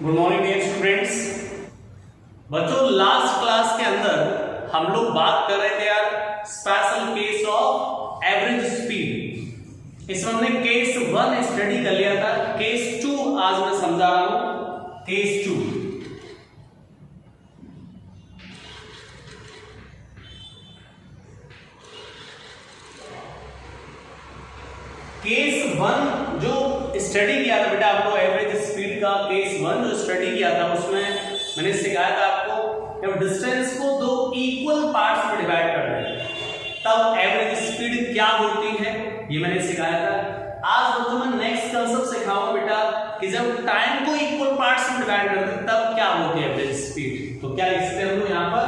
Good morning dear students. बच्चों, last class के अंदर हम लोग बात कर रहे थे यार special case of average speed. इसमें हमने केस 1 स्टडी कर लिया था। केस 2 आज मैं समझा रहा हूं। केस 2 केस 1 जो स्टडी किया था बेटा आपको एवरेज स्पीड का केस 1 जो स्टडी किया था उसमें मैंने सिखाया था आपको जब डिस्टेंस को दो इक्वल पार्ट्स में डिवाइड कर रहे हैं तब एवरेज स्पीड क्या होती है, ये मैंने सिखाया था। आज बच्चों मैं नेक्स्ट कंसेप्ट सिखाऊंगा बेटा कि जब टाइम को इक्वल पार्ट्स में डिवाइड करते हैं तब क्या होती है एवरेज स्पीड। तो क्या लिखते हैं हम लोग यहाँ पर,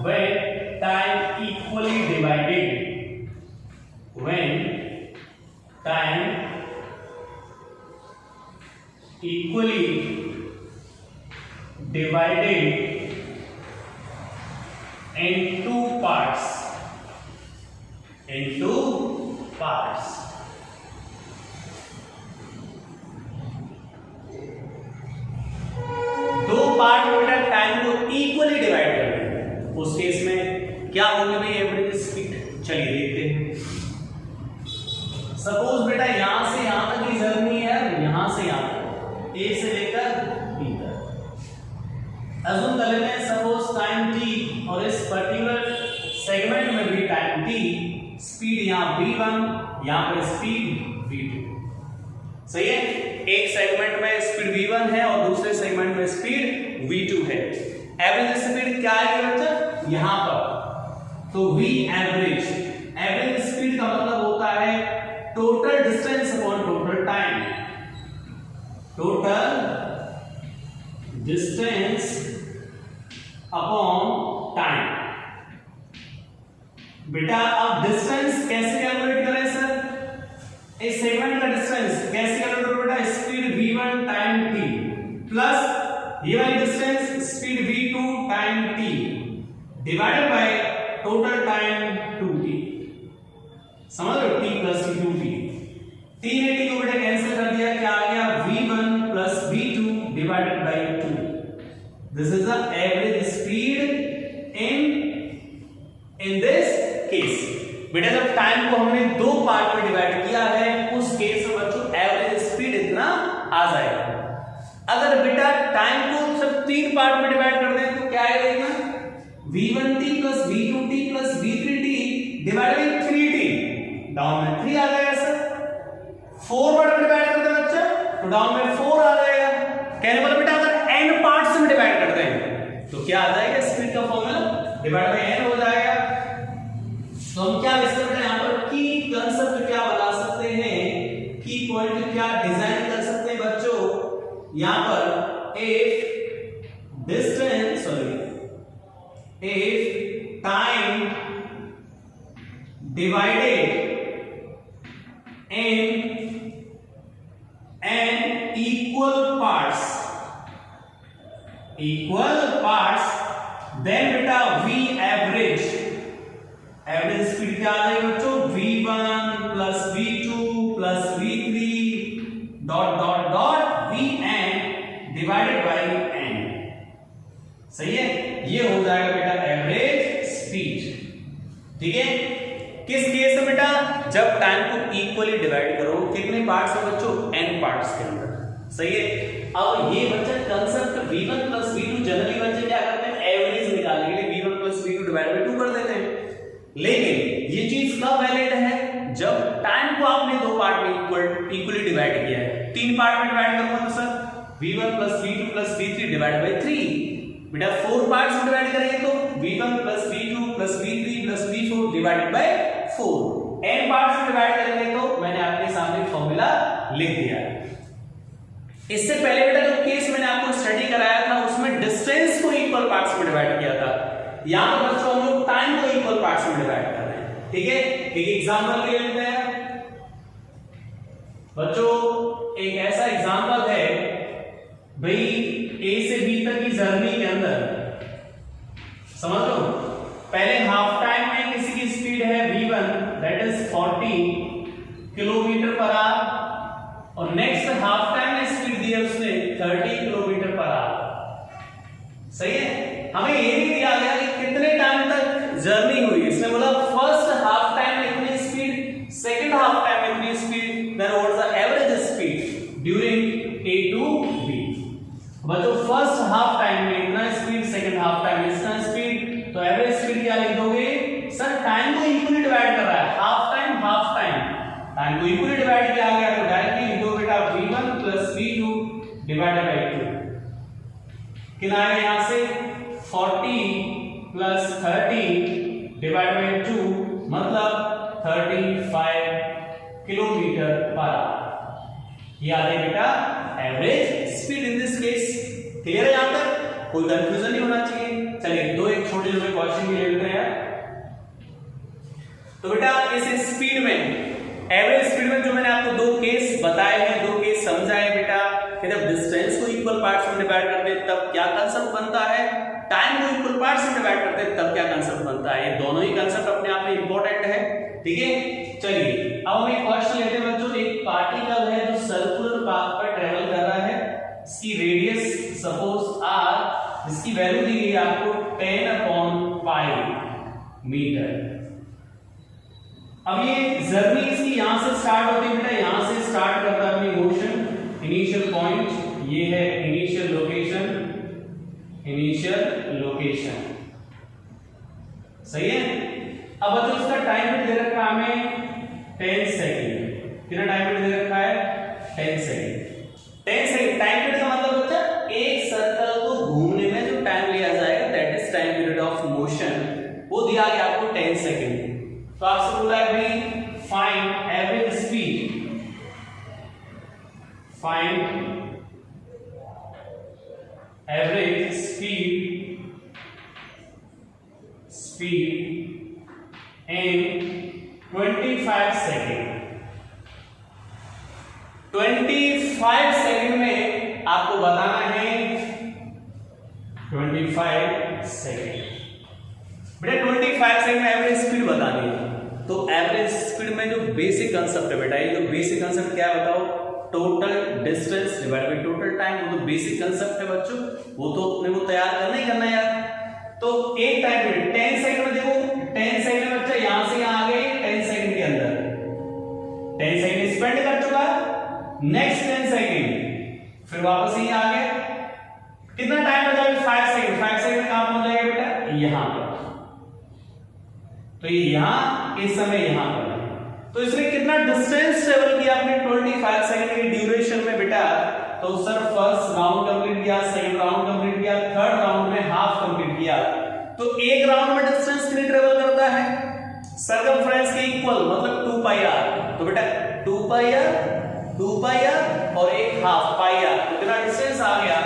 when time equally divided, when time equally divided into parts, दो पार्ट में बेटा टाइम को इक्वली डिवाइड कर रहे हैं उस केस में क्या होगी भाई एवरेज स्पीड। चलिए देखते हैं। सपोज बेटा यहां से यहां तक की जर्नी है, यहां से यहां ए से लेकर बी तक। अज्यूम कर लेते हैं सपोज टाइम टी और इस पर्टिकुलर सेगमेंट में भी टाइम टी, स्पीड यहां v1, यहां पर स्पीड v2। सही है, एक सेगमेंट में स्पीड v1 है और दूसरे सेगमेंट में स्पीड v2 है। एवरेज स्पीड क्या है बच्चा यहां पर, तो v एवरेज, एवरेज स्पीड का मतलब होता है total distance upon total time, total distance upon time. बेटा अब डिस्टेंस कैसे कैलकुलेट करें सर, इस सेगमेंट का डिस्टेंस कैसे कैलकुलेट करें बेटा, speed v1 time t plus ये वाली distance speed v2 time t divided by total time 2t। समझ रहे हो, t प्लस 2t। t ने t को बेटा कैंसिल कर दिया, क्या आ गया v1 plus v2 divided by 2। This is the average speed in this case. बेटा जब टाइम को हमने दो पार्ट में डिवाइड किया है उस केस में बच्चों एवरेज स्पीड इतना आ जाएगा। अगर बेटा टाइम को सिर्फ तीन पार्ट में डिवाइड कर दें तो क्या आएगा, v1t plus v2t plus v3t divided by 3t, down में 3 आ जाएगा सर। 4 पार्ट में डिवाइड करते हैं बच्चा तो डाउन में 4 आ जाएगा। कहने वाला बेटा अगर n पार्ट्स में डिवाइड करते हैं तो क्या आ जाएगा, स्पीड का फॉर्मूला डिवाइड बाय n हो जाएगा। तो हम क्या लिख सकते हैं यहाँ पर, की कंसेप्ट क्या बना सकते हैं, की पॉइंट क्या डिजाइन कर सकते हैं बच्चों। यहाँ पर if distance, if time divided in n equal parts, then बेटा v average, एवरेज स्पीड क्या आ जाएगी बच्चों, v1 plus v2 plus v3 dot dot dot vn divided by n। सही है, ये हो जाएगा बेटा एवरेज स्पीड। ठीक है, किस केस में बेटा, जब टाइम को इक्वली डिवाइड करो कितने पार्ट्स में बच्चों, n पार्ट्स के अंदर। सही है, अब ये बच्चा concept v1 plus v2 generally बच्चे क्या करते हैं, एवरेज निकालने के लिए v1 plus v2 divide by 2 कर देते हैं। लेकिन ये चीज कब वैलिड है, जब टाइम को आपने दो पार्ट में इक्वली डिवाइड किया है। तीन पार्ट में डिवाइड करूंगा तो sir v1 plus v2 plus v3 divide by 3। बेटा 4 पार्ट्स में डिवाइड करेंगे तो v1 plus v2 plus v3 plus v4 divided by 4। n parts में डिवाइड करेंगे तो मैंने आपके सामने फॉर्मूला लिख दिया है। इससे पहले बेटा जो केस मैंने आपको स्टडी कराया था उसमें डिस्टेंस को इक्वल पार्ट्स में डिवाइड किया था। यहां पर बच्चों हम लोग टाइम को इक्वल पार्ट्स में डिवाइड कर रहे हैं। ठीक है, एक एग्जांपल ले लेते हैं बच्चों। एक ऐसा एग्जांपल है भाई, ए से बी तक की जर्नी के अंदर समझ लो, पहले हाफ टाइम में किसी की स्पीड है v1 that is 40 kilometre per hour और नेक्स्ट हाफ टाइम में स्पीड दी है उसने 30 किलोमीटर पर सही है, हमें ये नहीं दिया गया कि कितने टाइम तक जर्नी हुई, इसने बोला फर्स्ट हाफ टाइम में इतनी स्पीड, सेकंड हाफ टाइम में इतनी speed, then what is the average speed during A to B. बच्चों फर्स्ट हाफ टाइम में इतना स्पीड, सेकंड हाफ टाइम में इतना स्पीड, तो एवरेज स्पीड क्या लिख दोगे सर, टाइम को इक्वली डिवाइड कर रहा है, हाफ टाइम को इक्वली डिवाइड किया गया तो डायरेक्टली लिख दो बेटा v1 plus v2 divided by 2। कितना आएगा यहां से 40 प्लस 30 डिवाइडेड बाय 2 मतलब 35 किलोमीटर पर आवर। ये आ गई बेटा average speed in this case. Clear है यहां तक, कोई कंफ्यूजन नहीं होना चाहिए। चलिए दो एक छोटे छोटे क्वेश्चन भी ले लेते हैं। तो बेटा इस स्पीड में, एवरेज स्पीड में जो मैंने आपको दो केस बताए हैं, दो केस समझाए बेटा कि जब डिस्टेंस को इक्वल पार्ट्स में डिवाइड करते हैं तब क्या कांसेप्ट बनता है, टाइम को इक्वल पार्ट्स में डिवाइड करते हैं तब क्या कांसेप्ट बनता है। ये दोनों ही कांसेप्ट अपने आप में इंपॉर्टेंट है, ठीक है। चलिए अब हम एक क्वेश्चन लेते हैं बच्चों। एक पार्टिकल है जो सर्कुलर पाथ पर ट्रेवल कर रहा है, इसकी रेडियस सपोज r, इसकी वैल्यू दी गई आपको 10/π मीटर। अब ये जर्नी इसकी यहां से स्टार्ट होती है बेटा, यहां से स्टार्ट करता है अपनी मोशन, इनिशियल पॉइंट ये है, इनिशियल लोकेशन, सही है। अब बच्चों इसका टाइम पीरियड दे रखा है हमें 10 सेकंड। कितना टाइम पीरियड दे रखा है 10 सेकंड। 10 सेकंड टाइम पीरियड का मतलब बच्चा एक सर्कल को घूमने में जो टाइम लिया जाएगा that is time period of motion, वो दिया गया आपको 10 सेकंड। तो आपसे बोला है भाई find average speed, find average speed in 25 second. 25 second में आपको बताना है 25 सेकेंड बेटा, 25 सेकेंड में एवरेज स्पीड बतानी है। तो एवरेज स्पीड में जो बेसिक कंसेप्ट है बेटा, ये जो बेसिक कंसेप्ट क्या है बताओ, total distance divide by total time, वो तो बेसिक कंसेप्ट है बच्चों, वो तो अपने को तैयार करना ही करना यार। तो एक टाइम पीरियड 10 सेकंड में देखो, 10 सेकंड में बच्चा यहां से यहां आ गए, 10 सेकंड के अंदर 10 सेकंड स्पेंड कर चुका, नेक्स्ट 10 सेकंड फिर वापस यहीं आ गए, कितना टाइम बचा 5 सेकंड। 5 सेकंड कहां पहुंच जाएगा बेटा यहां पर, तो ये यहां इस समय यहां पर, तो इसने कितना डिस्टेंस ट्रेवल किया आपने 25 सेकंड के ड्यूरेशन में बेटा। तो सर फर्स्ट राउंड कंप्लीट किया, सेकंड राउंड कंप्लीट किया, थर्ड राउंड में हाफ कंप्लीट किया, तो एक राउंड में डिस्टेंस कितनी ट्रेवल करता है सर्कमफ्रेंस के इक्वल, मतलब 2πr। तो बेटा 2πr और एक हाफ πr, कितना डिस्टेंस आ गया,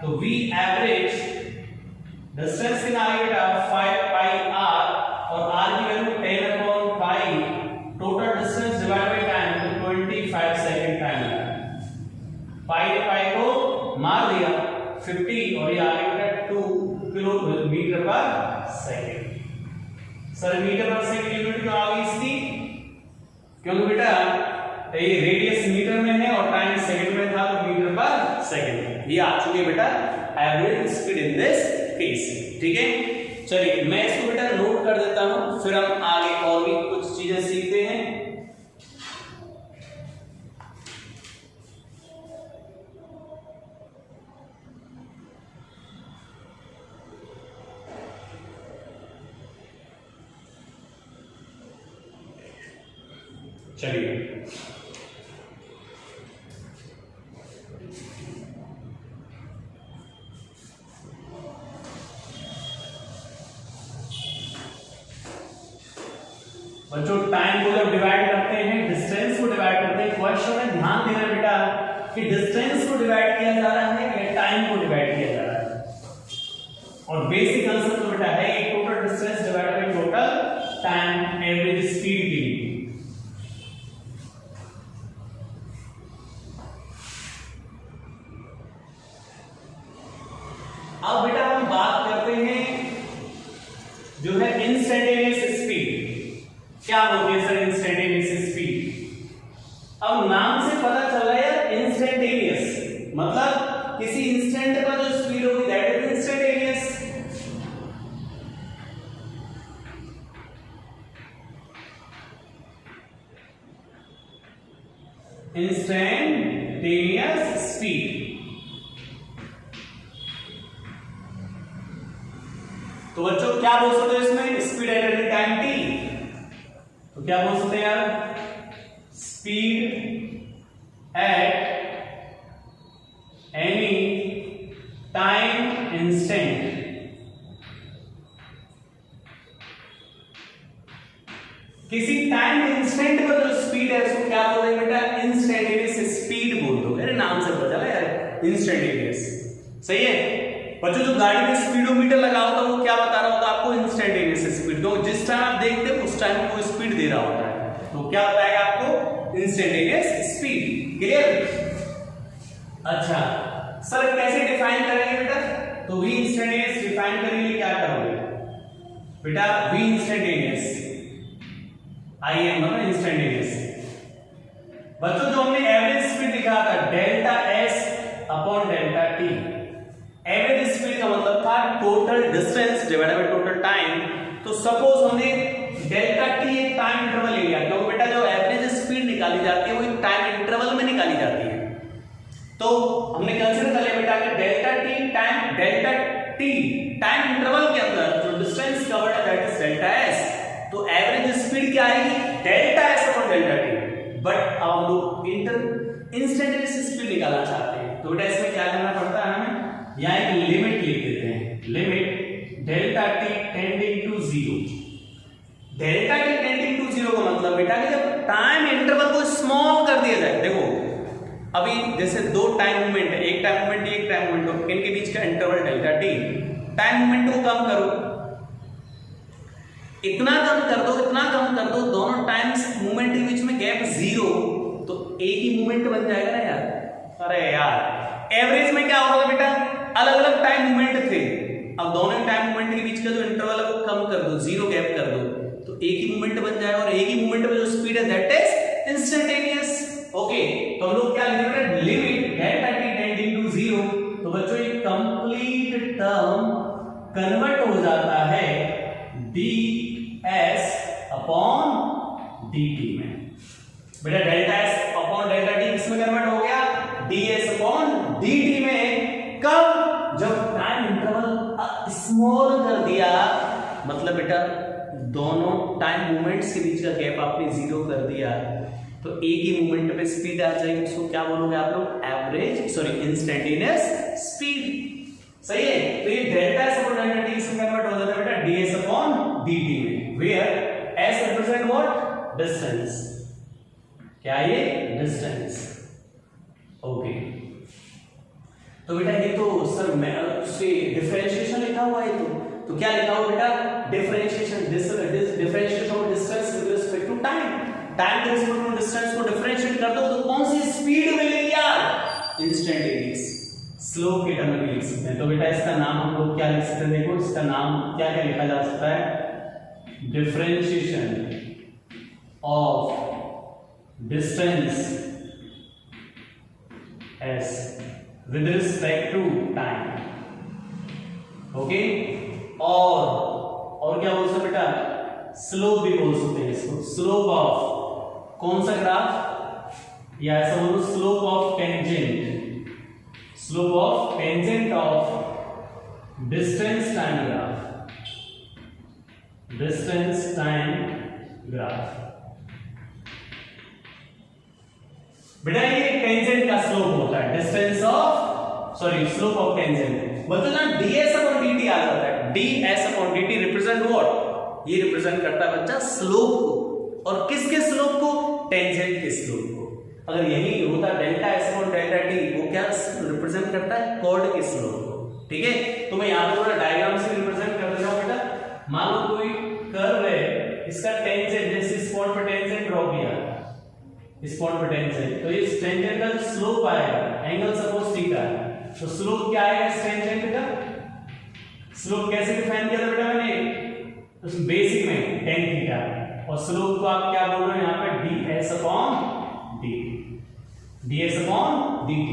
तो v एवरेज डिस्टेंस कितना आ गया बेटा 5πr और r की value 10/π, total distance divide by time, तो 25 सेकंड टाइम लगा। पाई को मार दिया 50 और ये आ गया 2 किलोमीटर पर सेकंड। सर मीटर पर सेकंड यूनिट क्यों आ गई इसकी, क्योंकि बेटा ये रेडियस मीटर में है और टाइम सेकंड में था, तो मीटर पर सेकंड ये आ चुकी है बेटा average speed in this case, ठीक है। चलिए मैं इसको बेटा नोट कर देता हूं, फिर हम आगे और भी कुछ चीजें सीखते हैं। चलिए बच्चों टाइम को जब डिवाइड करते हैं, डिस्टेंस को डिवाइड करते हैं, क्वेश्चन में ध्यान देना बेटा कि डिस्टेंस को डिवाइड किया जा रहा है या टाइम को डिवाइड किया जा रहा है। और बेसिक आंसर तो बेटा है कि total distance divide by total time average speed के लिए। अब बेटा हम बात करते हैं जो है इंस्टेंटेनियस स्पीड। क्या होती है सर इंस्टेंटेनियस स्पीड? अब नाम से पता चल रहा है यार इंस्टेंटेनियस मतलब किसी इंस्टेंट पर जो स्पीड होगी that is instantaneous. Instantaneous speed. तो बच्चों क्या बोल सकते हो इसमें, speed at any time t। तो क्या बोल सकते हैं यार, speed at any time instant. किसी टाइम इंस्टेंट पर जो स्पीड है उसको क्या बोल रहे हैं बेटा, इंस्टेंटेनियस स्पीड बोल दो। मेरे नाम से पता चला यार, इंस्टेंटेनियस। सही है बच्चों, जो गाड़ी में स्पीडोमीटर लगा होता है वो क्या बता रहा होगा आपको, इंस्टेंटेनियस स्पीड। तो जिस टाइम आप देखते हो उस टाइम को स्पीड दे रहा होता है, तो क्या बताएगा आपको, इंस्टेंटेनियस स्पीड। क्लियर। अच्छा सर कैसे डिफाइन करेंगे बेटा, तो वी इंस्टेंटेनियस डिफाइन करने के लिए क्या करोगे बेटा, वी इंस्टेंटेनियस आई एम मतलब इंस्टेंटेनियस। बच्चों जो हमने एवरेज स्पीड लिखा था delta S upon delta T, average speed का मतलब था total distance divided by total time. तो सपोज हमने डेल्टा टी एक टाइम इंटरवल ले लिया, क्योंकि बेटा जो एवरेज स्पीड निकाली जाती है वो एक टाइम इंटरवल में निकाली जाती है। तो हमने कंसीडर कर लिया बेटा कि डेल्टा टी टाइम इंटरवल के अंदर जो डिस्टेंस कवर्ड है दैट इज डेल्टा एस। तो एवरेज स्पीड क्या आएगी, delta S upon delta T. But अब हम लोग इंस्टेंटेनियस स्पीड निकालना चाहते हैं, तो बेटा इसमें क्या करना पड़ता है हमें, यहाँ एक लिमिट लिख देते हैं, limit delta T tending to zero. Delta T tending to zero का मतलब बेटा कि जब टाइम इंटरवल को स्मॉल कर दिया जाए। देखो अभी जैसे दो टाइम मूवमेंट है, एक टाइम मूवमेंट एक टाइम मूवमेंट, इनके बीच का interval delta T, time movement को कम करो, इतना कम कर दो, इतना कम कर दो, दोनों टाइम्स मूवमेंट के बीच में गैप जीरो, तो एक ही मूवमेंट बन जाएगा ना यार। अरे यार एवरेज में क्या होगा बेटा, अलग अलग टाइम मूवमेंट थे, अब दोनों टाइम मूवमेंट के बीच का जो इंटरवल है वो कम कर दो, जीरो गैप कर दो, तो एक ही मूवमेंट बन जाएगा, और एक ही मूवमेंट में जो स्पीड है दैट इज इंस्टेंटेनियस। ओके तो हम लोग क्या लिख रहे हैं, limit delta T tending to zero. तो बच्चों ये कंप्लीट टर्म कन्वर्ट हो जाता है ds अपॉन dt में। बेटा delta S upon delta T किसमें कन्वर्ट हो गया, ds अपॉन dt में। कब, जब टाइम इंटरवल स्मॉल कर दिया, मतलब बेटा दोनों टाइम मूवमेंट्स के बीच का गैप आपने जीरो कर दिया, तो एक ही मूवमेंट पे स्पीड आ जाएगी, उसको क्या बोलोगे आप लोग, एवरेज इंस्टेंटेनियस स्पीड। सही है, तो ये delta S upon delta T इसमें कन्वर्ट हो जाता है बेटा ds अपॉन dt में, where s represent what, distance. क्या ये, डिस्टेंस। ओके तो बेटा ये तो सर मैं उससे डिफरेंशिएशन लिखा हुआ है, तो क्या लिखा हुआ बेटा, differentiation of distance with respect to time. Time के रिस्पेक्ट टू डिस्टेंस को डिफरेंशिएट कर दो तो कौन सी स्पीड मिलेगी यार, इंस्टेंटेनियस। स्लोप के टर्म में लिख सकते हैं, तो बेटा इसका नाम हम लोग क्या लिख सकते हैं, देखो इसका नाम क्या क्या लिखा जा सकता है, differentiation of distance S with respect to time. Okay और क्या बोल सकते बेटा, स्लोप भी बोल सकते हैं इसको, स्लोप ऑफ कौन सा ग्राफ, या ऐसा बोलो slope of tangent, slope of tangent of distance time graph, distance time graph. बेटा ये टेंजेंट का स्लोप होता है, distance of slope of tangent. बच्चों ना ds अपॉन dt आ जाता है, ds upon dt represent what, ये रिप्रेजेंट करता है बच्चा स्लोप को, और किसके स्लोप को, टेंजेंट के स्लोप को। अगर यही होता delta S upon delta T, वो क्या रिप्रेजेंट करता है, कॉर्ड के स्लोप को। ठीक है, तो मैं यहां पर थोड़ा डायग्राम से रिप्रेजेंट कर देता हूं बेटा। मान लो कोई कर्व है, इसका टेंजेंट जैसे इस पॉइंट पर टेंजेंट ड्रॉ किया, इस पॉइंट पर टेंजेंट, तो इस टेंजेंट का स्लोप आएगा, एंगल सपोज थीटा, तो स्लोप क्या आएगा इस टेंजेंट का, स्लोप कैसे डिफाइन किया था बेटा मैंने, तो बेसिक में tan थीटा, और स्लोप को आप क्या बोल रहे हो यहां पे, ds अपॉन dt।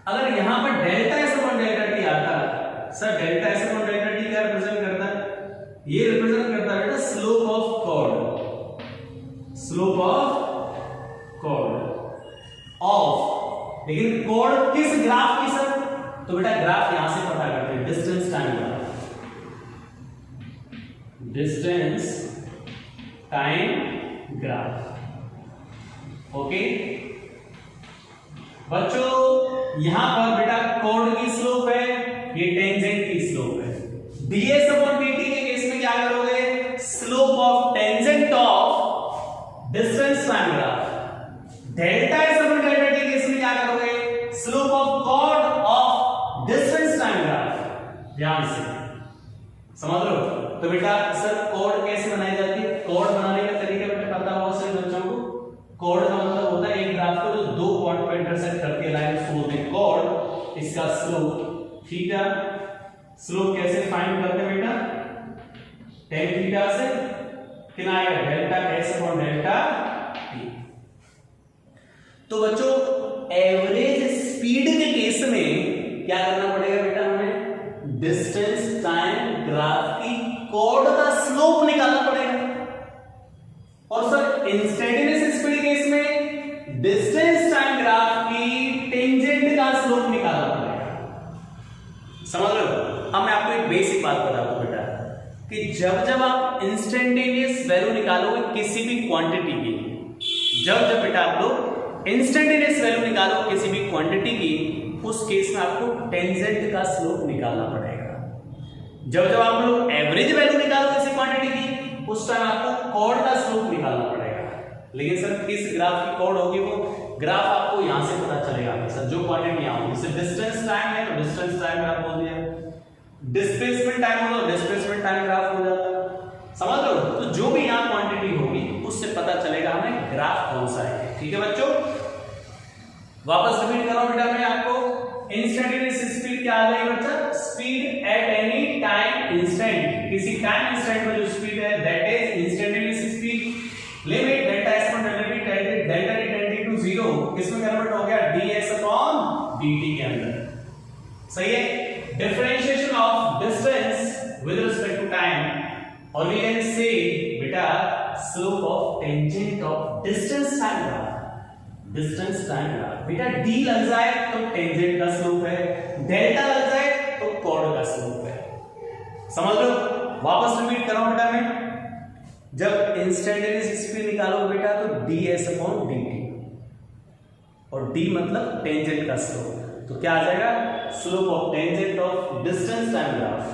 अगर यहां पर delta S upon delta T आता, sir delta S upon delta T क्या रिप्रेजेंट करता है, ये रिप्रेजेंट करता है बेटा slope of chord, slope of chord. लेकिन कोड किस ग्राफ की सर? तो बेटा ग्राफ यहां से पता करते हैं, distance time graph, distance time graph. Okay बच्चों, यहां पर बेटा कोड की स्लोप है, ये टेंजेंट की स्लोप है। ds अपॉन dt के केस में क्या करोगे? Slope of tangent of distance time graph. Delta s upon delta t के केस में क्या करोगे? Slope of chord of distance time graph. ध्यान से समझ लो। तो बेटा सर कोड कैसे बनाई जाती है? कोड बनाने का तरीका बेटा पता होगा सभी बच्चों को। कोड का मतलब होता है एक ग्राफ को जो दो पॉइंट पर इंटरसेक्ट करती है लाइन, उसको बोलते हैं कोड। इसका स्लोप थीटा, स्लोप कैसे फाइंड करते हैं बेटा? tan थीटा से कितना आएगा? Delta s upon delta t। तो बच्चों एवरेज स्पीड के केस में क्या करना पड़ेगा बेटा? हमें डिस्टेंस टाइम ग्राफ की कोड का स्लोप निकालना पड़ेगा। और सर इंस्टेंटेनियस स्पीड के केस में डिस्टेंस टाइम ग्राफ की टेंजेंट का स्लोप निकालना पड़ेगा। समझ लो। अब मैं आपको एक बेसिक बात बता दूं बेटा कि जब आप इंस्टेंटेनियस वैल्यू निकालोगे किसी भी क्वांटिटी की, जब बेटा आप लोग इंस्टेंटेनियस वैल्यू निकालो किसी भी क्वांटिटी की, उस केस में आपको टेंजेंट का स्लोप निकालना पड़ेगा। जब आप लोग एवरेज वैल्यू निकालो किसी क्वांटिटी की, उस टाइम आपको कॉर्ड का स्लोप निकालना पड़ेगा। लेकिन सर किस ग्राफ की कॉर्ड होगी? वो ग्राफ आपको यहां से पता चलेगा सर, जो क्वांटिटी यहां होगी। जैसे डिस्टेंस टाइम है तो डिस्टेंस टाइम ग्राफ बोल दिया, डिस्प्लेसमेंट टाइम हो तो डिस्प्लेसमेंट टाइम ग्राफ हो जाता है। समझ लो। तो जो भी यहां क्वांटिटी होगी उससे पता चलेगा हमें ग्राफ कौन सा है। ठीक है बच्चों, वापस रिपीट कर रहा हूं बेटा मैं आपको। इंस्टेंटेनियस स्पीड क्या आ जाएगी बच्चा? Speed at any time instant, किसी टाइम इंस्टेंट में जो स्पीड है that is instantaneous speed. Limit delta s upon delta t, delta t tending to 0 किसमें कन्वर्ट हो गया? ds अपॉन dt के अंदर। सही है। Differentiation of distance with respect to time, और वी कैन से बेटा slope of tangent of distance time graph. Distance time graph बेटा d लग जाए तो टेंजेंट का स्लोप है, डेल्टा लग जाए तो कॉर्ड का स्लोप है। समझ लो। वापस रिपीट कर रहा हूं बेटा मैं। जब इंस्टेंटेनियस स्पीड निकालो बेटा तो ds अपॉन dt, और d मतलब टेंजेंट का स्लोप, तो क्या आ जाएगा? Slope of tangent of distance time graph.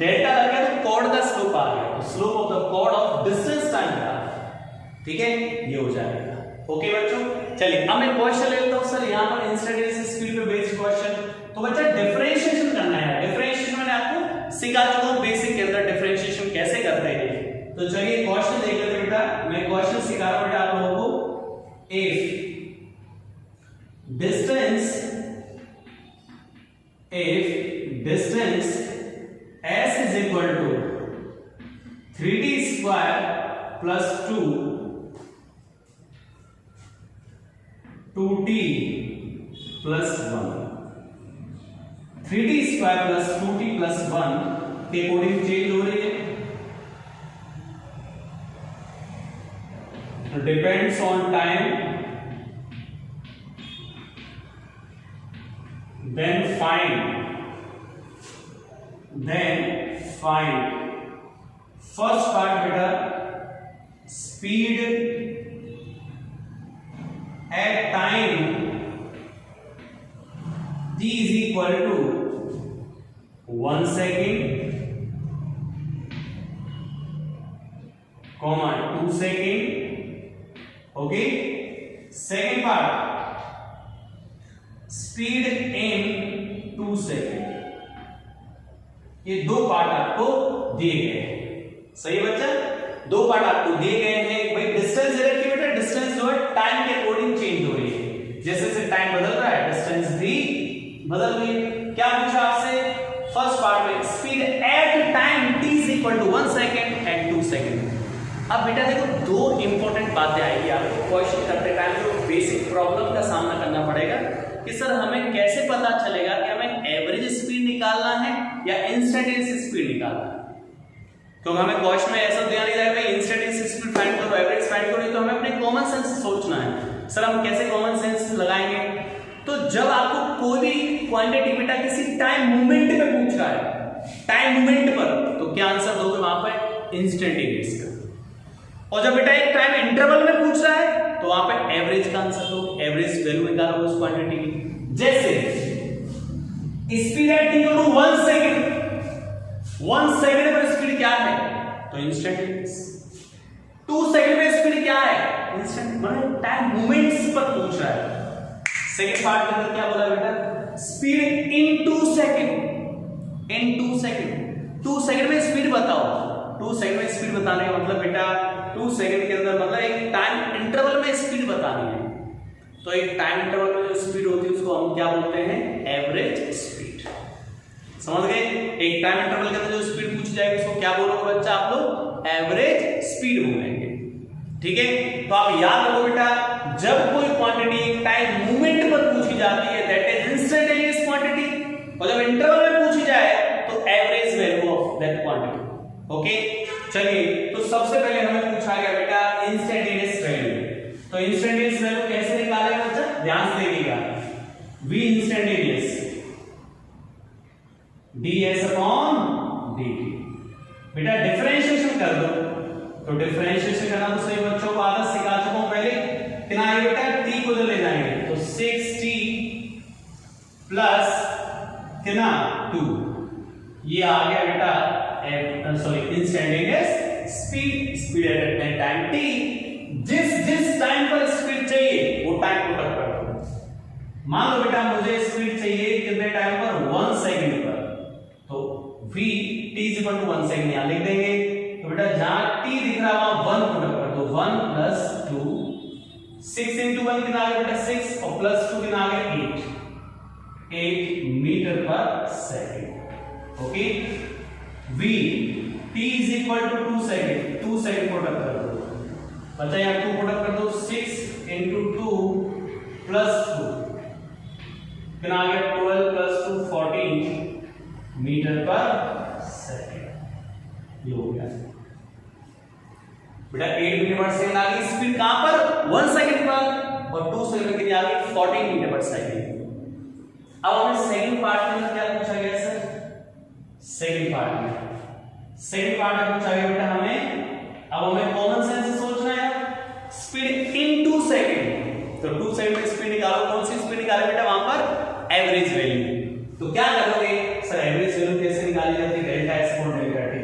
Delta लग गया तो कॉर्ड का स्लोप आ गया, तो slope of the chord of distance time graph. ठीक है, ये हो जाएगा। ओके बच्चों, चलिए अब मैं क्वेश्चन लेता हूं सर यहां पर इंस्टेंटेनियस स्पीड पे बेस्ड क्वेश्चन। तो बच्चा डिफरेंशिएशन करना है। डिफरेंशिएशन मैंने आपको सिखा चुका हूं बेसिक के अंदर डिफरेंशिएशन कैसे करते हैं। तो चलिए क्वेश्चन देख लेते हैं बेटा। मैं क्वेश्चन सिखा रहा हूं बेटा आप लोगों को। If distance s is equal to 3d square plus 2t plus 1, 3d square plus 2t plus 1 के अकॉर्डिंग चेंज हो रही है। Depends on time, then find first part बेटा speed at time t is equal to 1 second, 2 second. Okay, second part speed in 2 second. ये दो part आपको दिए गए हैं। सही बच्चा, दो पार्ट आपको दिए गए हैं। भाई डिस्टेंस दे रखी है बेटा, डिस्टेंस जो है टाइम के अकॉर्डिंग चेंज हो रही है। जैसे जैसे टाइम बदल रहा है डिस्टेंस भी बदल रही है। क्या पूछा आपसे? फर्स्ट पार्ट में speed at time t is equal to 1 second and 2 second। अब बेटा देखो दो इंपॉर्टेंट बातें आएगी आपको क्वेश्चन करते टाइम, जो बेसिक प्रॉब्लम का सामना करना पड़ेगा कि सर हमें कैसे पता चलेगा कि हमें एवरेज स्पीड निकालना है या इंस्टेंटेनियस स्पीड निकालना है। क्योंकि हमें क्वेश्चन में ऐसा ध्यान नहीं जाएगा इंस्टेंटेनियस स्पीड फाइंड करो, एवरेज फाइंड करो, तो हमें अपने कॉमन सेंस से सोचना है सर हम कैसे कॉमन सेंस लगाएंगे? तो जब आपको कोई भी क्वांटिटी बेटा किसी टाइम मूवमेंट पे पूछ रहा है, टाइम मूवमेंट पर, तो क्या आंसर दोगे वहां पर? इंस्टेंटेनियस का। और जब बेटा एक टाइम इंटरवल में पूछ रहा है तो वहां पे एवरेज का आंसर दो, एवरेज वैल्यू निकालो उस क्वांटिटी की। जैसे speed at equal to 1 second, 1 second पर स्पीड क्या है? तो इंस्टेंटेनियस। 2 सेकंड में स्पीड क्या है? इंस्टेंट, मतलब टाइम मूवमेंट्स पर पूछ रहा है। सेकंड पार्ट के अंदर क्या बोला बेटा? Speed in 2 second, in 2 second. 2 second में स्पीड बताओ। 2 सेकंड में स्पीड बताने का मतलब बेटा 2 सेकंड के अंदर मतलब एक टाइम इंटरवल में स्पीड बतानी है। तो एक टाइम इंटरवल में जो स्पीड होती है उसको हम क्या बोलते हैं? Average speed. समझ गए? एक टाइम इंटरवल के अंदर जो स्पीड पूछी जाएगी उसको क्या बोलोगे बच्चा आप लोग? एवरेज स्पीड बोलेंगे। ठीक है, तो आप याद रखो बेटा, जब कोई क्वांटिटी एक टाइम मूवमेंट पर पूछी जाती है दैट इज इंस्टेंटेनियस क्वांटिटी, और जब इंटरवल में पूछी जाए तो average value of that quantity. Okay, चलिए तो सबसे पहले हमें पूछा गया बेटा इंस्टेंटेनियस वैल्यू। तो इंस्टेंटेनियस वैल्यू कैसे निकालेंगे बच्चा? ध्यान से देखिएगा। v instantaneous ds upon dt। बेटा डिफरेंशिएशन कर दो, तो डिफरेंशिएशन करना तो सही बच्चों को आदत सिखा चुका हूं पहले। कितना आएगा बेटा? t को उधर ले जाएंगे तो 6t प्लस कितना 2, ये आ गया बेटा sorry instantaneous speed. Speed at time t, जिस टाइम पर स्पीड चाहिए वो टाइम को कट कर दो। मान लो बेटा मुझे स्पीड चाहिए कितने टाइम पर? 1 सेकंड पर, तो v t = 1 सेकंड यहां लिख देंगे। तो बेटा जहां t दिख रहा है वहां 1 को रख कर दो, 1 + 2, 6 × 1 कितना आ गया बेटा? 6, और प्लस 2 कितना आ गया? 8 मीटर पर second. Okay, v t = 2 second, 2 second को रख कर दो बच्चा, यहां 2 को रख कर दो, 6 × 2 + 2 कितना आ गया? 12 + 2 14 मीटर पर सेकंड। ये हो गया बेटा 8 मीटर पर सेकंड आ गई स्पीड। कहां पर? 1 सेकंड पर, और 2 सेकंड के लिए आ गई 14 मीटर पर सेकंड। अब हमें सेकंड पार्ट में क्या पूछा गया सर? सेकंड पार्ट में पूछा गया बेटा हमें, अब हमें कॉमन सेंस से सोचना है। स्पीड इन 2 सेकंड, तो 2 सेकंड में स्पीड निकालो। कौन सी स्पीड निकाले बेटा? वहां पर एवरेज वैल्यू। तो क्या करोगे सर? एवरेज वैल्यू कैसे निकाली जाती है? Delta s upon delta t।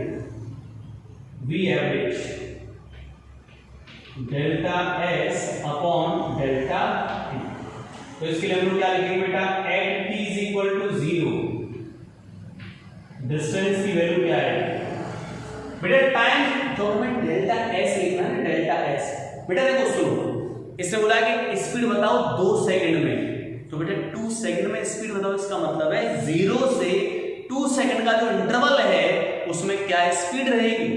v average delta s upon delta t। तो इसके लिए हम लोग क्या लिखेंगे बेटा? एट t = 0 डिस्टेंस की वैल्यू क्या है बेटा? टाइम जो हमें डेल्टा s लिखना है, डेल्टा s। बेटा देखो सुनो, इसने बोला कि स्पीड बताओ 2 सेकंड में, तो बेटा 2 सेकंड में स्पीड बताओ, इसका मतलब है 0 से 2 सेकंड का जो इंटरवल है उसमें क्या स्पीड रहेगी?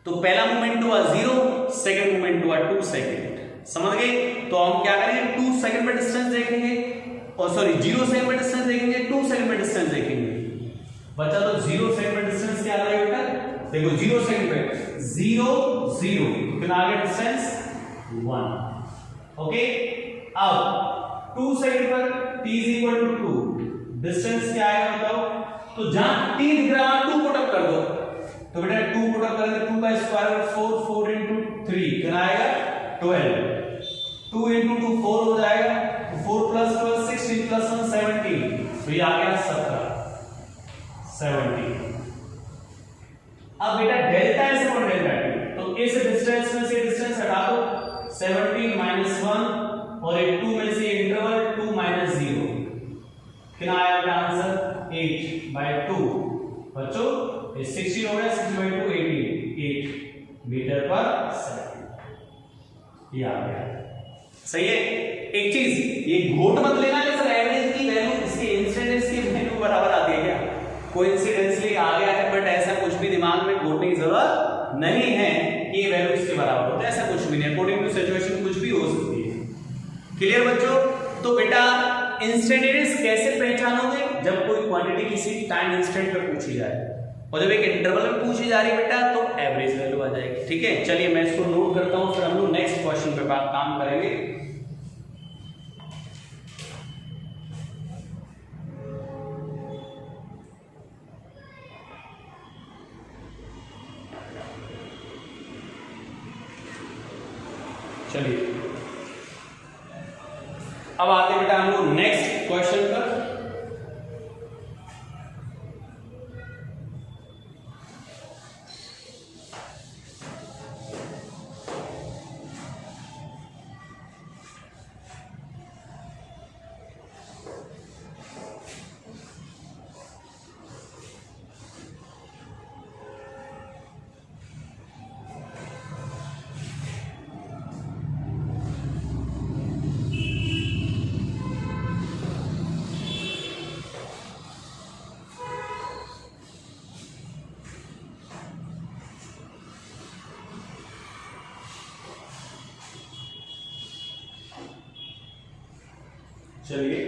तो पहला मूवमेंट हुआ 0, सेकंड मूवमेंट हुआ 2 सेकंड। समझ गए? तो हम क्या करेंगे? 2 सेकंड में डिस्टेंस देखेंगे, और सॉरी 0 सेकंड में डिस्टेंस देखेंगे, 2 सेकंड में डिस्टेंस देखेंगे बच्चा। तो 0 सेकंड में डिस्टेंस क्या आ रहा है बेटा? देखो 0 सेकंड पे 0 0 कितना आ गया डिस्टेंस? 1। ओके, अब 2 सेकंड पर t = 2 डिस्टेंस क्या आएगा बताओ? तो जहां t दिख रहा है 2 पुट अप कर दो, तो बेटा 2 पुट अप करेंगे 2 का स्क्वायर 4, 4 × 3 कितना आएगा? 12। 2 × 2 4 हो जाएगा, तो 4 + 12 16 + 1 17, तो ये आ गया 17 17। अब बेटा delta s upon delta t, तो इस डिस्टेंस में से डिस्टेंस हटा दो, 17 - 1 और एक 2 में से इंटरवल 2 - 0 कितना आया बेटा आंसर? 8/2 बच्चों, ये 16 हो गया, 60/2 8 मीटर पर सेकंड। ये आ गया सही है। एक चीज ये घोट मत लेना कि सर एवरेज की वैल्यू इसके इंसिडेंस की वैल्यू बराबर आती है क्या? कोइंसिडेंटली आ गया है, बट ऐसा कुछ भी दिमाग में घोटने की जरूरत नहीं है कि ये वैल्यू इसके बराबर होता है, ऐसा कुछ भी नहीं। अकॉर्डिंग टू सिचुएशन कुछ भी हो सकती है। क्लियर बच्चों? तो बेटा इंस्टेंटेनियस कैसे पहचानोगे? जब कोई क्वांटिटी किसी टाइम इंस्टेंट पे पूछी जाए। और जब एक इंटरवल में पूछी जा रही है बेटा तो एवरेज वैल्यू आ जाएगी। ठीक है, चलिए मैं इसको नोट करता हूं, फिर हम लोग नेक्स्ट क्वेश्चन पे काम करेंगे। चलिए अब आते बेटा हम लोग नेक्स्ट क्वेश्चन पर। चलिए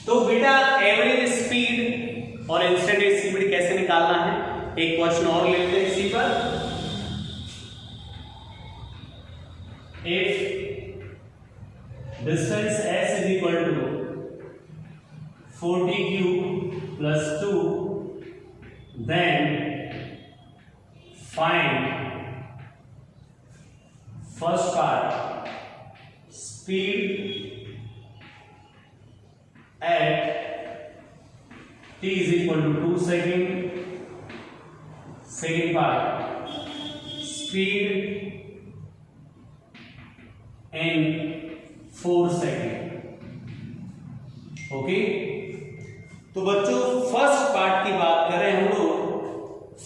तो बेटा एवरेज स्पीड और इंस्टेंटेनियस स्पीड कैसे निकालना है, एक क्वेश्चन और ले लेते हैं इसी पर। If distance s is equal to 40 cube plus 2 then find first part speed at t is equal to 2 second, second part speed in 4 second। Okay, तो बच्चों फर्स्ट पार्ट की बात करें हम लोग।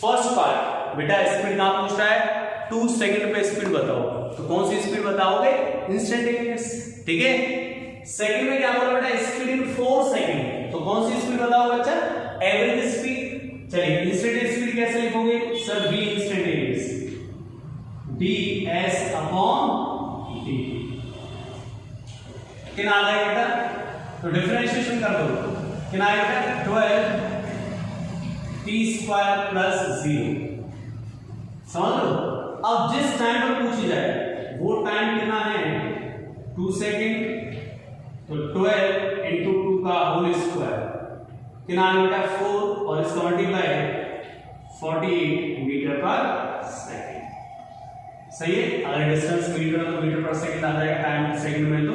फर्स्ट पार्ट बेटा स्पीड कहां पूछ रहा है, 2 सेकंड पे स्पीड बताओ, तो कौन सी स्पीड बताओगे, इंस्टेंटेनियस। ठीक है, सेकंड में क्या बोला बेटा, स्पीड इन 4 सेकंड, तो कौन सी स्पीड बताओ बच्चा, एवरेज स्पीड। चलिए इंस्टेंटेनियस स्पीड कैसे लिखोगे sir, v instantaneous ds upon t। कितना आ जाएगा बेटा, तो डिफरेंशिएशन कर दो, कितना आएगा बेटा 12 t स्क्वायर प्लस 0। समझ लो, अब जिस टाइम पर पूछी जाए वो टाइम कितना है 2 सेकंड, तो 12 इंटू 2 का होल स्क्वायर कितना आ बेटा 4, और इसका मल्टीप्लाई 48 मीटर पर सेकंड। सही है, अगर डिस्टेंस मीटर है तो मीटर पर सेकंड आ जाएगा, टाइम सेकंड में तो,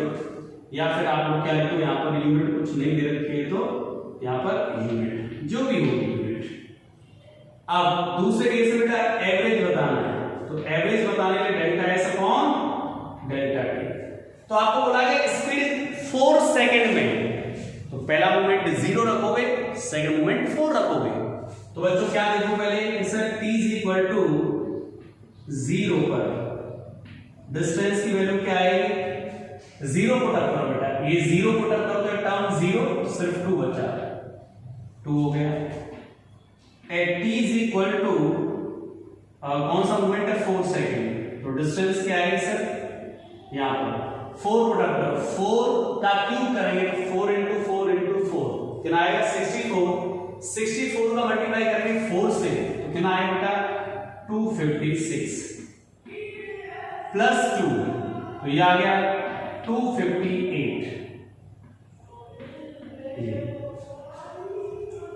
या फिर आप लोग क्या लिखो यहाँ पर यूनिट कुछ नहीं दे रखी है तो यहाँ पर यूनिट जो भी होगी यूनिट। अब दूसरे केस में बेटा एवरेज बताना है, तो एवरेज बताने के लिए delta S upon delta T. तो आपको बोला गया स्पीड 4 सेकंड में, तो पहला मोमेंट 0 रखोगे, सेकंड मोमेंट 4 रखोगे। तो बच्चों क्या देखो पहले, sir t is equal to 0 पर डिस्टेंस की वैल्यू क्या आएगी, 0 पुट अप करो बेटा, ये 0 पुट अप करो तो टर्म 0 सिर्फ 2 बचा, 2 हो गया। At t is equal to कौन सा मूवमेंट है 4 सेकंड, तो डिस्टेंस क्या आएगी सर, यहां पर 4 प्रोडक्ट करो, 4 का क्यूब करेंगे, 4 इंटू 4 इंटू 4 कितना आएगा 64, 64 का मल्टीप्लाई करेंगे 4 से तो कितना आएगा बेटा 256 प्लस 2, तो ये आ गया 258।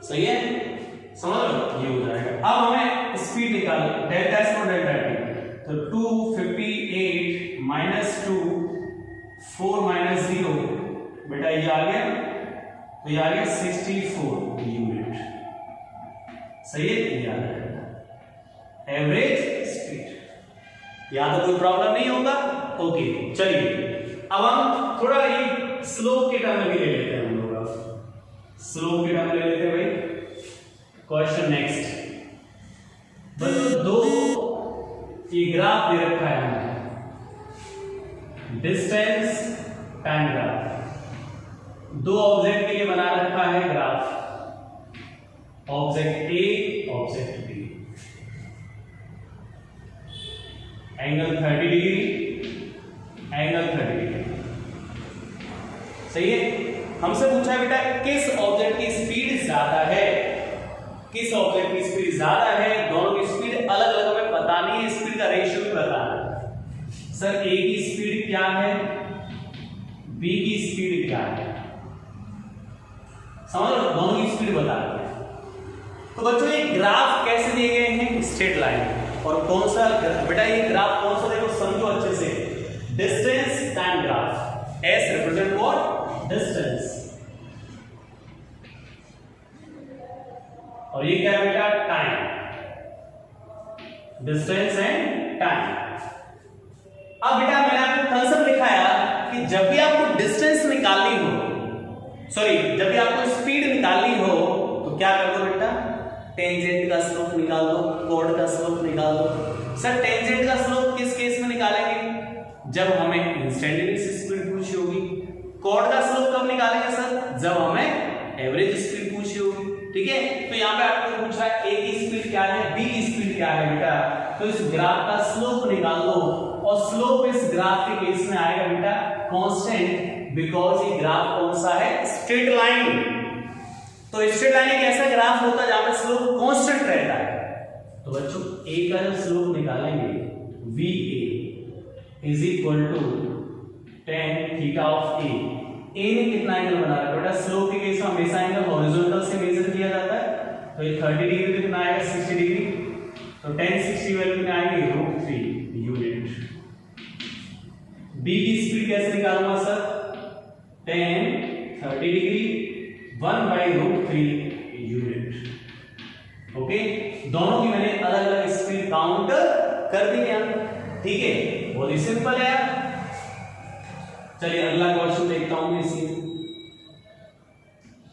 सही है, समझ लो, ये हो जाएगा। अब हमें स्पीड निकालनी, डेल्टा एस और डेल्टा टी, तो 258 माइनस 2 4 माइनस 0 बेटा ये आ गया, तो ये आ गया 64 यूनिट। सही है, ये आ जाएगा एवरेज स्पीड। यहां तो कोई प्रॉब्लम नहीं होगा। ओके, चलिए अब हम थोड़ा ये स्लोप के टर्म में ले लेते हैं, हम लोग स्लोप के टर्म में ले लेते हैं भाई। क्वेश्चन नेक्स्ट, बच्चों दो ये ग्राफ दे रखा है हमें, डिस्टेंस टाइम ग्राफ, दो ऑब्जेक्ट के लिए बना रखा है graph, object A object B, angle 30 degree, angle 30 degree. सही है, हमसे पूछा है बेटा किस ऑब्जेक्ट की स्पीड ज्यादा है, किस ऑब्जेक्ट की स्पीड ज्यादा है, दोनों की स्पीड अलग अलग हमें पता नहीं है, स्पीड का रेशियो भी बताना है। सर ए की स्पीड क्या है, बी की स्पीड क्या है, समझ लो, दोनों की स्पीड बता रहे हैं। तो बच्चों ये ग्राफ कैसे दिए गए हैं, स्ट्रेट लाइन, और कौन सा बेटा ये ग्राफ कौन सा, देखो समझो अच्छे से, distance time graph, S represent what, distance, और ये क्या है बेटा, टाइम, डिस्टेंस एंड टाइम। अब बेटा मैंने आपको कंसेप्ट लिखाया कि जब भी आपको डिस्टेंस निकालनी हो, सॉरी जब भी आपको स्पीड निकालनी हो तो क्या कर दो बेटा, टेंजेंट का स्लोप निकाल दो, कोड का स्लोप निकाल दो। सर टेंजेंट का स्लोप किस केस में निकालेंगे, जब हमें इंस्टेंटेनियस स्पीड पूछी होगी। कोड का स्लोप कब निकालेंगे सर, जब हमें एवरेज स्पीड पूछी होगी। ठीक है, तो यहाँ पे आपको पूछा है ए की स्पीड क्या है, बी की स्पीड क्या है बेटा, तो इस ग्राफ का स्लोप निकाल दो, और स्लोप इस ग्राफ के केस में आएगा बेटा कांस्टेंट, बिकॉज ये ग्राफ कौन सा है, स्ट्रेट लाइन। तो स्ट्रेट लाइन एक ऐसा ग्राफ होता है जहां पे स्लोप कांस्टेंट रहता है। तो बच्चों ए का जब स्लोप निकालेंगे V is equal to tan theta of A ने कितना एंगल बना रखा है बेटा, स्लोप के केस में हमेशा एंगल हॉरिजॉन्टल से मेजर किया जाता है, तो ये 30 डिग्री कितना आएगा, 60 डिग्री, तो tan 60 वैल्यू कितना आएगी, √3 यूनिट। बी की स्पीड कैसे निकालूंगा sir, tan 30 degree 1/√3 unit. Okay, दोनों की मैंने अलग अलग स्पीड काउंट कर दी है। ठीक है, बहुत ही सिंपल है। चलिए अगला क्वेश्चन देखता हूं मैं इसी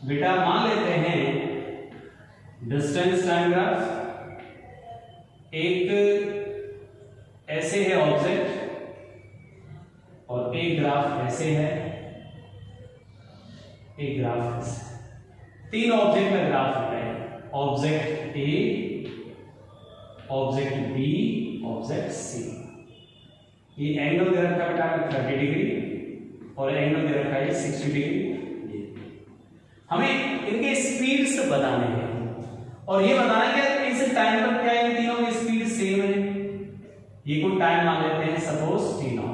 बेटा, मान लेते हैं डिस्टेंस टाइम ग्राफ, एक ऐसे है ऑब्जेक्ट और एक ग्राफ ऐसे है, एक ग्राफ ऐसे, तीन ऑब्जेक्ट का ग्राफ है, object A, object B, object C. ये एंगल दे रखा है बेटा 30 डिग्री और एंगल दे रखा है 60 डिग्री। हमें इनके स्पीड्स बताने हैं और ये बताना है कि इस टाइम पर क्या इन तीनों की स्पीड सेम है। ये कोई टाइम मान लेते हैं सपोज t0,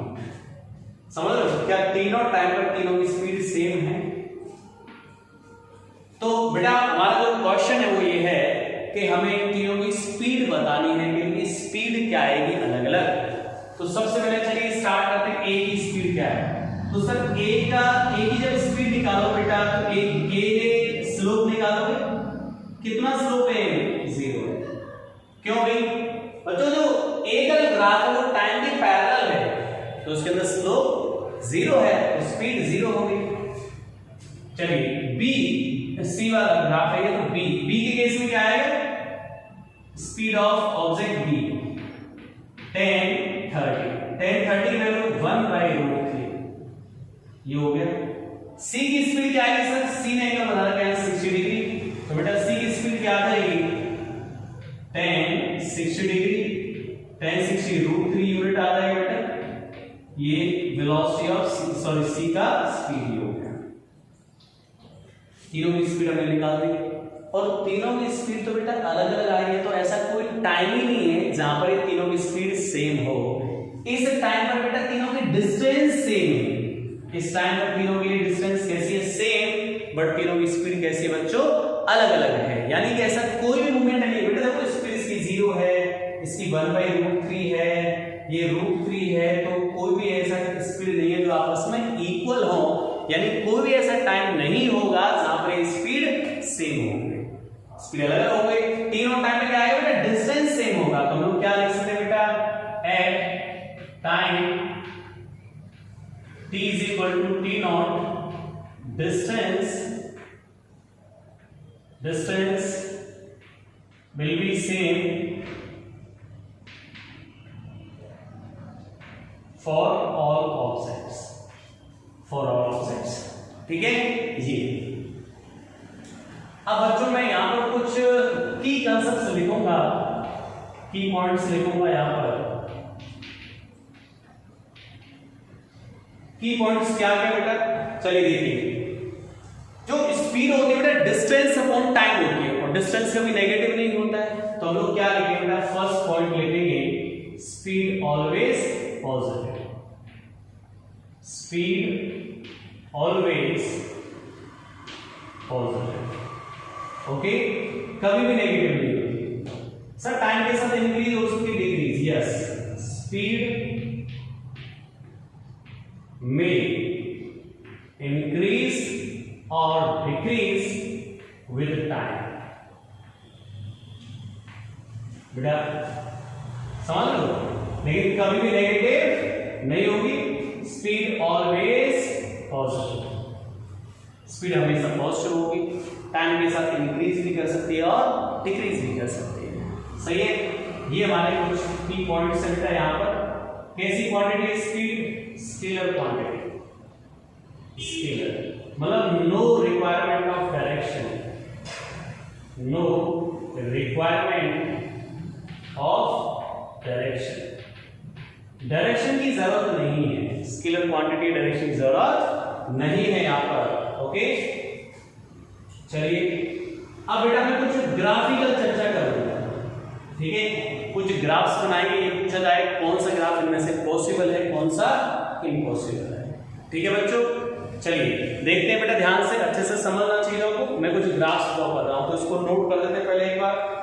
समझ लो, क्या तीनों टाइम पर तीनों की स्पीड सेम है। तो बेटा हमारा जो क्वेश्चन है वो ये है कि हमें इन तीनों की स्पीड बतानी है कि इनकी स्पीड क्या आएगी अलग अलग। तो सबसे पहले चलिए स्टार्ट करते हैं, ए की स्पीड क्या है। तो सर ए की जब स्पीड निकालो बेटा, तो ए स्लोप निकालोगे, कितना स्लोप है, 0 है। क्यों भाई बच्चों, जो ए का जो ग्राफ है वो टाइम के पैरेलल है, तो उसके अंदर स्लोप 0 है, तो स्पीड 0 होगी। चलिए बी, सी वाला ग्राफ है तो बी के केस में क्या आएगा, speed of object B tan 30 की वैल्यू 1/√3, ये हो गया। सी की स्पीड क्या आएगी सर, सी ने एंगल बना रखा है 60 डिग्री, तो बेटा सी की स्पीड क्या आ जाएगी, tan 60 डिग्री, tan 60 √3 यूनिट आ जाएगा बेटा। ये वेलोसिटी ऑफ सी का स्पीड हो गया। तीनों की स्पीड हमने निकाल दी और तीनों की स्पीड तो बेटा अलग अलग आई है, तो ऐसा कोई टाइम ही नहीं है जहां पर ये तीनों की स्पीड सेम हो। इस टाइम पर बेटा तीनों की डिस्टेंस सेम है, इस टाइम पर तीनों की डिस्टेंस कैसी है, सेम, बट तीनों की स्पीड कैसी है बच्चों, अलग अलग है। यानी कि ऐसा कोई भी मूवमेंट नहीं है बेटा, देखो स्पीड इसकी 0 है, इसकी 1/√3 है, ये √3 है, तो कोई भी ऐसा स्पीड नहीं है जो आपस में इक्वल हो, यानी कोई भी ऐसा टाइम नहीं होगा जहां पर ये स्पीड सेम होंगे, स्पीड अलग अलग होंगे। तीनों टाइम में क्या आएगा बेटा, डिस्टेंस सेम होगा, तो हम लोग क्या लिख सकते हैं बेटा, at time t is equal to t0, distance will be same for all objects, ठीक है। ये अब बच्चों मैं यहां पर कुछ की कॉन्सेप्ट्स लिखूंगा, की पॉइंट्स लिखूंगा यहां पर। की पॉइंट्स क्या क्या बेटा, चलिए देखिए। जो स्पीड होती है बेटा डिस्टेंस अपॉन टाइम होती है, और डिस्टेंस कभी नेगेटिव नहीं होता है, तो हम लोग क्या लिखेंगे बेटा, फर्स्ट पॉइंट लिखेंगे speed always positive, speed always positive, okay, कभी भी नेगेटिव नहीं होती। सर टाइम के साथ इंक्रीज हो सकती है, डिक्रीज, यस, स्पीड में इंक्रीज और डिक्रीज विद टाइम। बेटा समझ लो, लेकिन कभी भी नेगेटिव नहीं होगी, स्पीड ऑलवेज पॉजिटिव, स्पीड हमेशा पॉजिटिव होगी, टाइम के साथ इंक्रीज भी कर सकती है और डिक्रीज भी कर सकती है। सही है, ये हमारे कुछ की पॉइंट्स है बेटा। यहाँ पर कैसी quantity, speed scalar quantity, scalar मतलब no requirement of direction, no requirement of direction, direction की जरूरत नहीं है, स्केलर क्वांटिटी डायरेक्शन की जरूरत नहीं है यहाँ पर, ओके। चलिए अब बेटा मैं कुछ ग्राफिकल चर्चा करूंगा, ठीक है, कुछ ग्राफ्स बनाएंगे, ये पूछा जाए कौन सा ग्राफ इनमें से पॉसिबल है, कौन सा इम्पॉसिबल है, ठीक है बच्चों। चलिए देखते हैं बेटा, ध्यान से अच्छे से समझना चाहिए आपको। मैं कुछ ग्राफ्स ड्रॉ कर रहा हूं, तो इसको नोट कर लेते हैं पहले एक बार।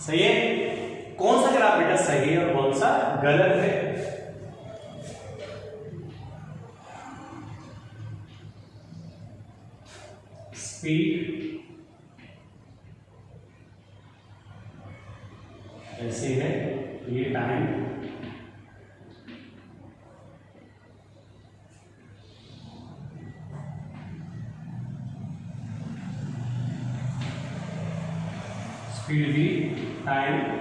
सही है, कौन सा ग्राफ बेटा सही है और कौन सा गलत है। स्पीड ऐसे है, ये टाइम, स्पीड भी टाइम,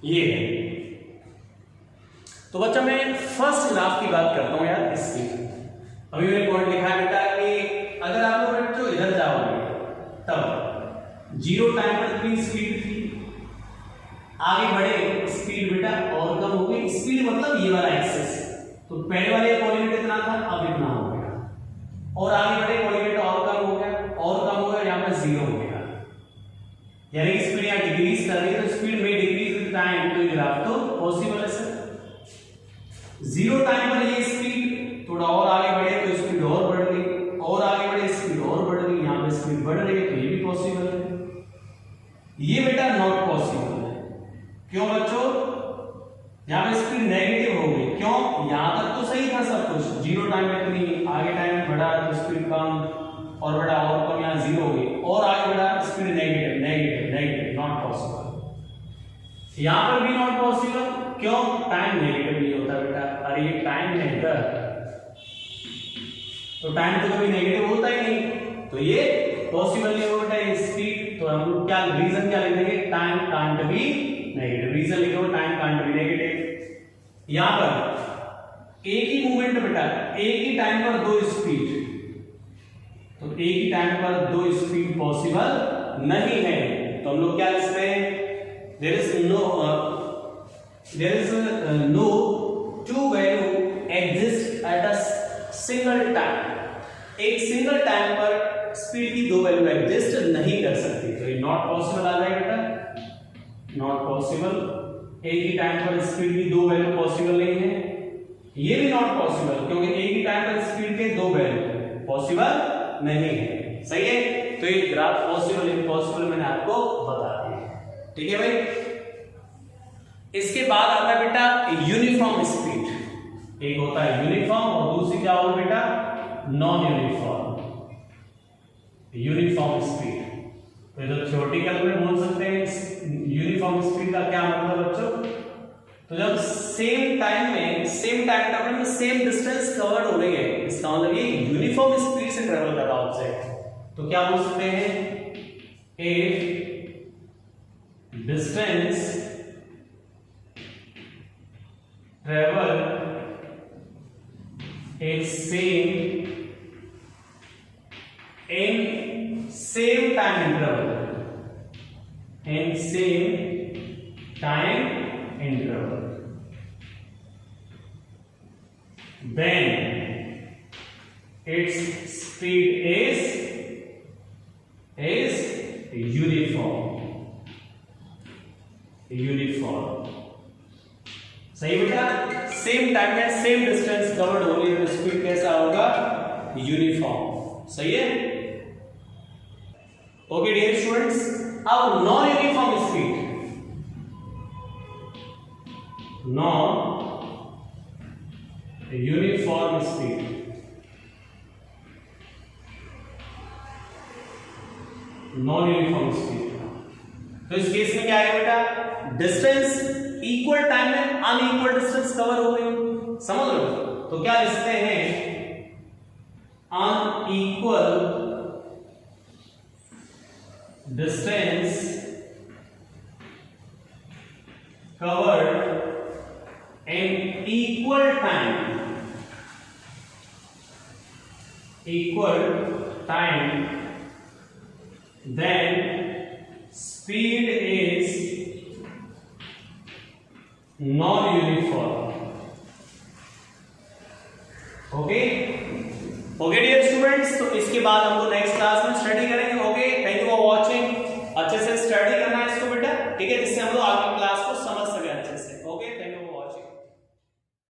ये है। तो बच्चा मैं फर्स्ट ग्राफ की बात करता हूं यार, इसकी अभी मैंने पॉइंट लिखा है बेटा कि अगर आप लोग बच्चों इधर जाओगे तब 0 टाइम पर कितनी स्पीड थी, आगे बढ़े स्पीड बेटा और कम हो गई, स्पीड मतलब ये वाला एक्सेस, तो पहले वाले कोऑर्डिनेट इतना था अब इतना हो गया, और आगे बढ़े कोऑर्डिनेट और कम हो गया और कम हो गया, यहाँ पे 0 हो गया, यानी स्पीड यहाँ डिक्रीज कर रही है, तो स्पीड में डिक्रीज विद टाइम, तो ये ग्राफ तो पॉसिबल है सर। 0 टाइम पर ये स्पीड थोड़ा और आगे बढ़े तो स्पीड और बढ़ गई, और आगे बढ़े स्पीड और बढ़ गई, यहाँ पे स्पीड बढ़ रही है, तो ये भी पॉसिबल है। ये बेटा नॉट पॉसिबल है, क्यों बच्चों? यहाँ पे स्पीड नेगेटिव हो गई, क्यों? यहाँ तक तो सही था सब कुछ, 0 टाइम में इतनी, आगे टाइम बढ़ा तो स्पीड कम और बढ़ा और कम, यहाँ 0 हो गई, और आगे बढ़ा speed negative negative negative, not possible. यहाँ पर भी नॉट पॉसिबल, क्यों? टाइम नेगेटिव नहीं होता बेटा, अरे ये टाइम है इधर, तो टाइम तो कभी नेगेटिव होता ही नहीं, तो ये पॉसिबल नहीं होता है स्पीड, तो हम लोग क्या रीजन क्या लिखेंगे? Time can't be negative, reason लिखो टाइम कांट बी नेगेटिव। यहां पर एक ही मूवमेंट बेटा, एक ही टाइम पर दो स्पीड, तो एक ही टाइम पर दो स्पीड पॉसिबल नहीं है, तो हम लोग क्या लिख रहे हैं? There is no two value exist at a single time, एक सिंगल टाइम पर स्पीड की दो वैल्यू एग्जिस्ट नहीं कर सकती, तो ये नॉट पॉसिबल आ जाएगा बेटा, नॉट पॉसिबल। एक ही टाइम पर स्पीड की दो वैल्यू पॉसिबल नहीं है, ये भी नॉट पॉसिबल, क्योंकि एक ही टाइम पर स्पीड के दो वैल्यू पॉसिबल नहीं है, सही है। तो ये ग्राफ पॉसिबल इम्पॉसिबल मैंने आपको बता दिया, ठीक है भाई। इसके बाद आता है बेटा यूनिफॉर्म स्पीड, एक होता है यूनिफॉर्म और दूसरी क्या होगा बेटा? Non uniform. यूनिफॉर्म स्पीड तो जो थ्योरेटिकल में बोल सकते हैं यूनिफॉर्म स्पीड का क्या मतलब बच्चों? तो जब सेम टाइम टेबल में सेम डिस्टेंस कवर्ड हो रही है, इसका मतलब ये यूनिफॉर्म स्पीड से ट्रेवल कर रहा है ऑब्जेक्ट, तो क्या बोल सकते हैं? ए डिस्टेंस ट्रेवल एक same time interval, in same time interval, then its speed is uniform। सही बेटा, सेम टाइम में सेम डिस्टेंस कवर्ड हो रही है तो स्पीड कैसा होगा? यूनिफॉर्म, सही है। ओके डियर स्टूडेंट्स, अब नॉन यूनिफॉर्म स्पीड, तो इस केस में क्या आएगा बेटा? डिस्टेंस इक्वल टाइम में अनइक्वल डिस्टेंस कवर हो गई, समझ लो। तो क्या लिखते हैं? Unequal distance covered in equal time, then speed is non-uniform। Okay dear students, तो इसके बाद हम लोग नेक्स्ट क्लास में स्टडी करेंगे। Okay, thank you for watching. अच्छे से स्टडी करना है इसको बेटा, ठीक है, जिससे हम लोग आगे